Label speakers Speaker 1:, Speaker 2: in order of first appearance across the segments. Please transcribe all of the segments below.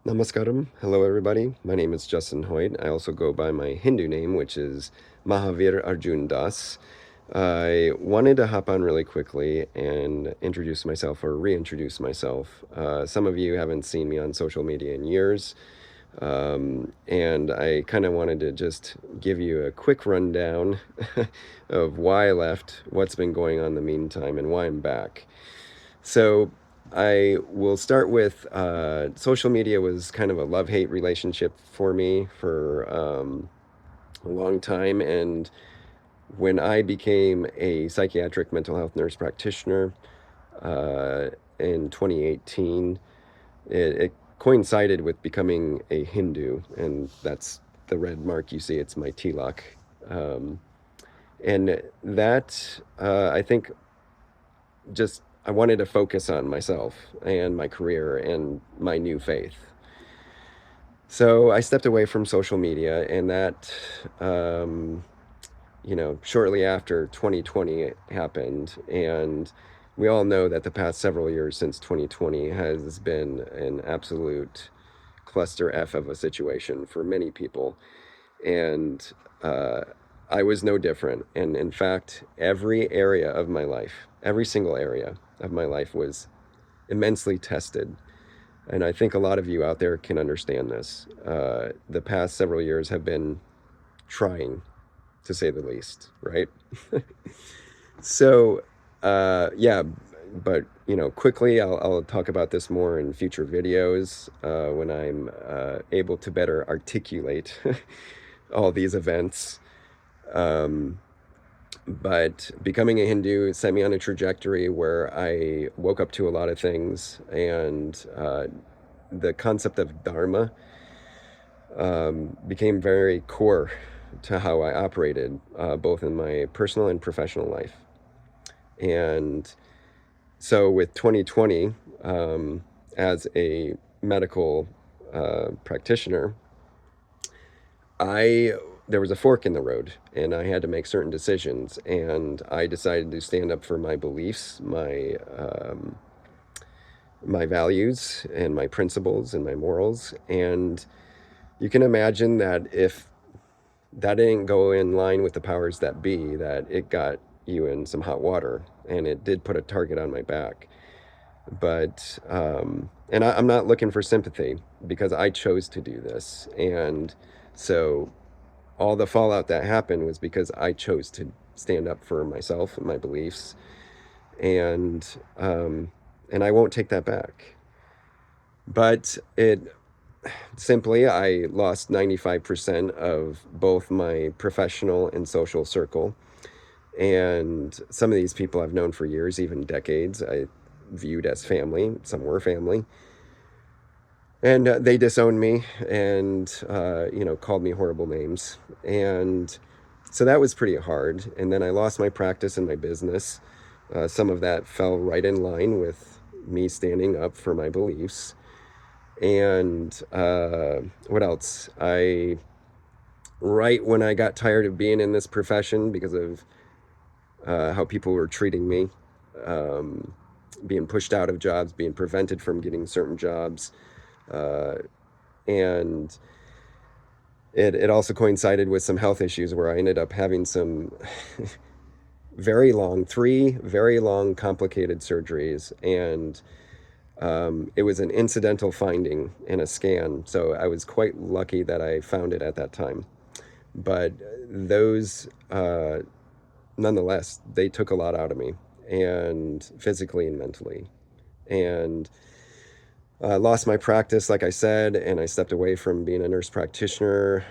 Speaker 1: Namaskaram. Hello, everybody. My name is Justin Hoyt. I also go by my Hindu name, which is Mahavir Arjun Das. I wanted to hop on really quickly and introduce myself or reintroduce myself. Some of you haven't seen me on social media in years, and I kind of wanted to just give you a quick rundown of why I left, what's been going on in the meantime, and why I'm back. So I will start with social media was kind of a love-hate relationship for me for a long time. And when I became a psychiatric mental health nurse practitioner uh, in 2018, it coincided with becoming a Hindu. And that's the red mark you see. It's my tilak. Um, and that, I think, just I wanted to focus on myself and my career and my new faith. So I stepped away from social media, and that, um, shortly after 2020 happened, and we all know that the past several years since 2020 has been an absolute cluster F of a situation for many people, and uh, I was no different. And in fact, every area of my life, every single area of my life was immensely tested. And I think a lot of you out there can understand this. The past several years have been trying, to say the least, right? So, yeah, but quickly, I'll talk about this more in future videos when I'm able to better articulate all these events. Um, but becoming a Hindu set me on a trajectory where I woke up to a lot of things, and the concept of dharma became very core to how I operated, both in my personal and professional life. And so, with 2020, as a medical practitioner, I there was a fork in the road, and I had to make certain decisions. And I decided to stand up for my beliefs, my values, and my principles, and my morals. And you can imagine that if that didn't go in line with the powers that be, that it got you in some hot water, and it did put a target on my back. But I'm not looking for sympathy because I chose to do this, and so all the fallout that happened was because I chose to stand up for myself and my beliefs, and and I won't take that back. But it simply, I lost 95% of both my professional and social circle. And some of these people I've known for years, even decades, I viewed as family. Some were family. And they disowned me and, called me horrible names. And so that was pretty hard. And then I lost my practice and my business. Some of that fell right in line with me standing up for my beliefs. And what else? Right when I got tired of being in this profession because of how people were treating me, um, being pushed out of jobs, being prevented from getting certain jobs. Uh, and it also coincided with some health issues where I ended up having some three very long, complicated surgeries. And it was an incidental finding in a scan. So I was quite lucky that I found it at that time. But those, nonetheless, they took a lot out of me, and physically and mentally. And I lost my practice, like I said, and I stepped away from being a nurse practitioner.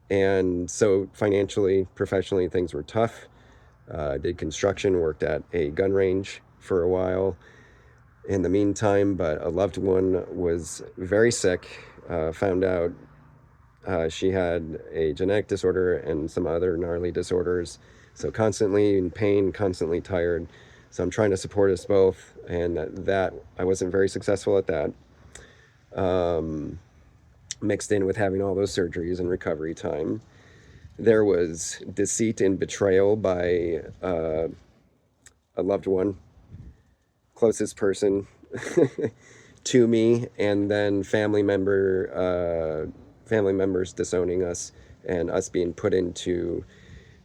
Speaker 1: And so financially, professionally, things were tough. Did construction, worked at a gun range for a while in the meantime, but a loved one was very sick. Found out she had a genetic disorder and some other gnarly disorders. So constantly in pain, constantly tired. So I'm trying to support us both, and that I wasn't very successful at that. Um, Mixed in with having all those surgeries and recovery time, there was deceit and betrayal by a loved one, closest person, to me, and then family members disowning us, and us being put into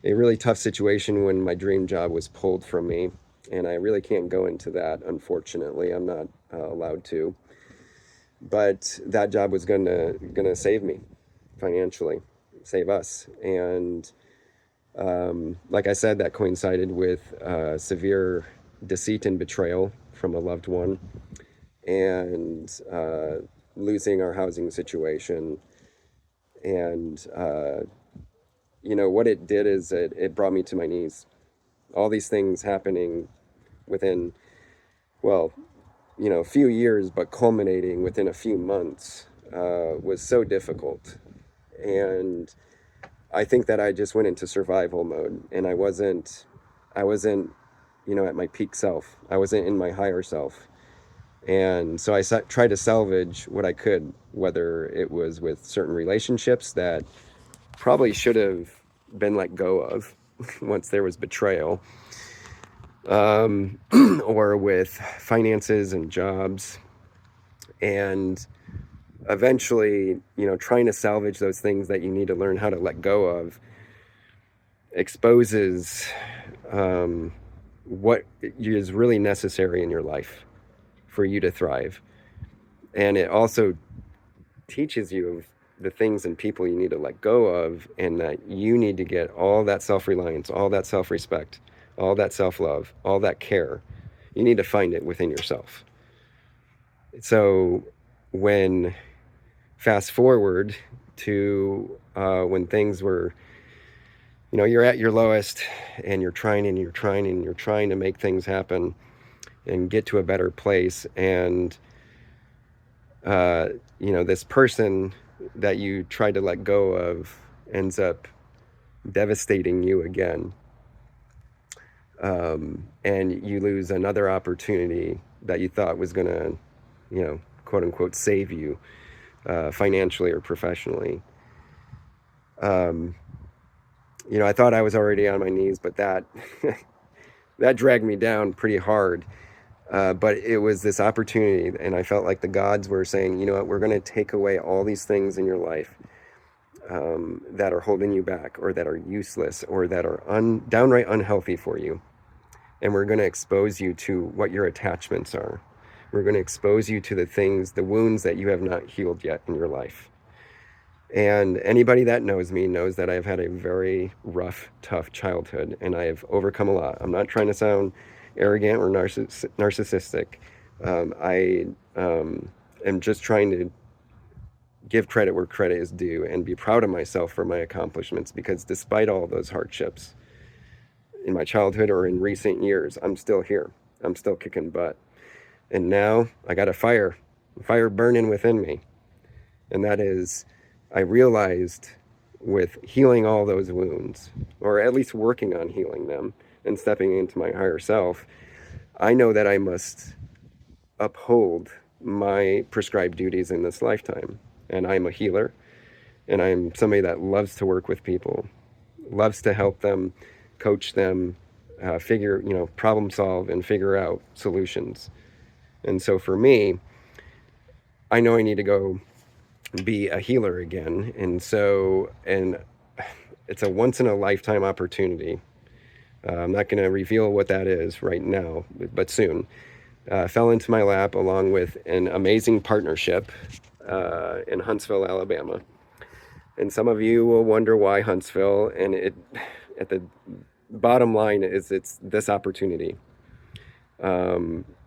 Speaker 1: a really tough situation when my dream job was pulled from me. And I really can't go into that, unfortunately. I'm not allowed to. But that job was gonna save me financially, save us. And like I said, that coincided with severe deceit and betrayal from a loved one, and losing our housing situation. And what it did is it brought me to my knees. All these things happening within, well, a few years, but culminating within a few months, was so difficult. And I think that I just went into survival mode, and I wasn't, at my peak self. I wasn't in my higher self. And so I tried to salvage what I could, whether it was with certain relationships that probably should have been let go of once there was betrayal, or with finances and jobs. And eventually, trying to salvage those things that you need to learn how to let go of exposes what is really necessary in your life for you to thrive. And it also teaches you of the things and people you need to let go of, and that you need to get all that self-reliance, all that self-respect, all that self-love, all that care. You need to find it within yourself. So when fast forward to when things were, you're at your lowest, and you're trying and you're trying and you're trying to make things happen and get to a better place. And, this person that you tried to let go of ends up devastating you again. And you lose another opportunity that you thought was going to, quote unquote, save you financially or professionally. I thought I was already on my knees, but that that dragged me down pretty hard. But it was this opportunity, and I felt like the gods were saying, what, we're going to take away all these things in your life that are holding you back, or that are useless, or that are downright unhealthy for you. And we're going to expose you to what your attachments are. We're going to expose you to the things, the wounds that you have not healed yet in your life. And anybody that knows me knows that I've had a very rough, tough childhood, and I have overcome a lot. I'm not trying to sound arrogant or narcissistic. I am just trying to give credit where credit is due, and be proud of myself for my accomplishments, because despite all those hardships in my childhood or in recent years, I'm still here. I'm still kicking butt. And now I got a fire burning within me. And that is, I realized, with healing all those wounds, or at least working on healing them and stepping into my higher self, I know that I must uphold my prescribed duties in this lifetime. And I'm a healer, and I'm somebody that loves to work with people, loves to help them, coach them, problem solve and figure out solutions. And so for me, I know I need to go be a healer again. And it's a once in a lifetime opportunity. I'm not going to reveal what that is right now, but soon. Fell into my lap, along with an amazing partnership in Huntsville, Alabama. And some of you will wonder why Huntsville, and at the bottom line is, it's this opportunity.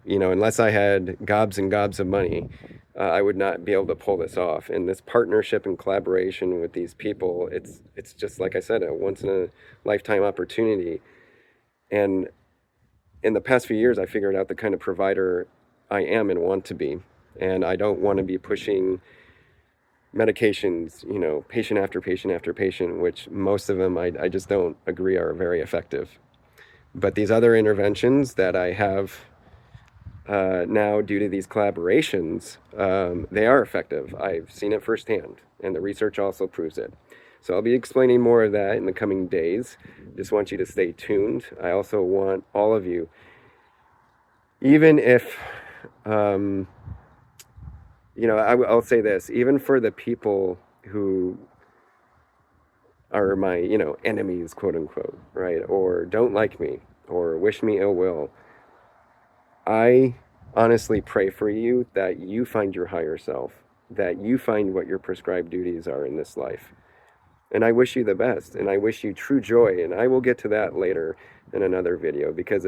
Speaker 1: Unless I had gobs and gobs of money, I would not be able to pull this off. And this partnership and collaboration with these people, it's just, like I said, a once in a lifetime opportunity. And in the past few years, I figured out the kind of provider I am and want to be. And I don't want to be pushing medications, patient after patient after patient, which most of them I just don't agree are very effective. But these other interventions that I have now, due to these collaborations, they are effective. I've seen it firsthand, and the research also proves it. So I'll be explaining more of that in the coming days. Just want you to stay tuned. I also want all of you, even if I'll say this, even for the people who are my, enemies, quote unquote, right? Or don't like me or wish me ill will. I honestly pray for you that you find your higher self, that you find what your prescribed duties are in this life. And I wish you the best, and I wish you true joy. And I will get to that later in another video, because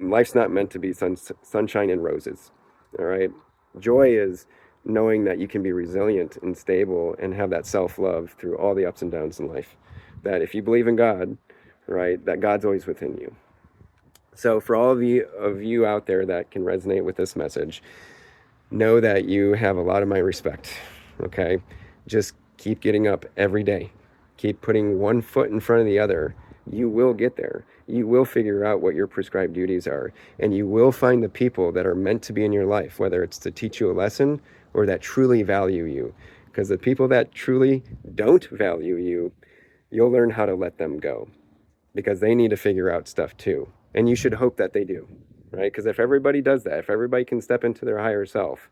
Speaker 1: life's not meant to be sunshine and roses. All right. Joy is knowing that you can be resilient and stable and have that self-love through all the ups and downs in life. That if you believe in God, right, that God's always within you. So for all of you out there that can resonate with this message, know that you have a lot of my respect. Okay? Just keep getting up every day. Keep putting one foot in front of the other. You will get there. You will figure out what your prescribed duties are, and you will find the people that are meant to be in your life, whether it's to teach you a lesson or that truly value you. Because the people that truly don't value you, you'll learn how to let them go, because they need to figure out stuff too. And you should hope that they do, right? Because if everybody does that, if everybody can step into their higher self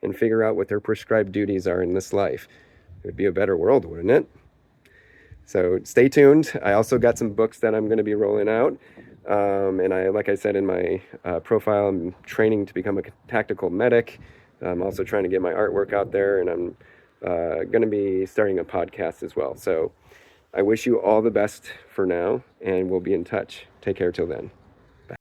Speaker 1: and figure out what their prescribed duties are in this life, it would be a better world, wouldn't it? So stay tuned. I also got some books that I'm going to be rolling out. And like I said in my profile, I'm training to become a tactical medic. I'm also trying to get my artwork out there, and I'm going to be starting a podcast as well. So I wish you all the best for now, and we'll be in touch. Take care till then.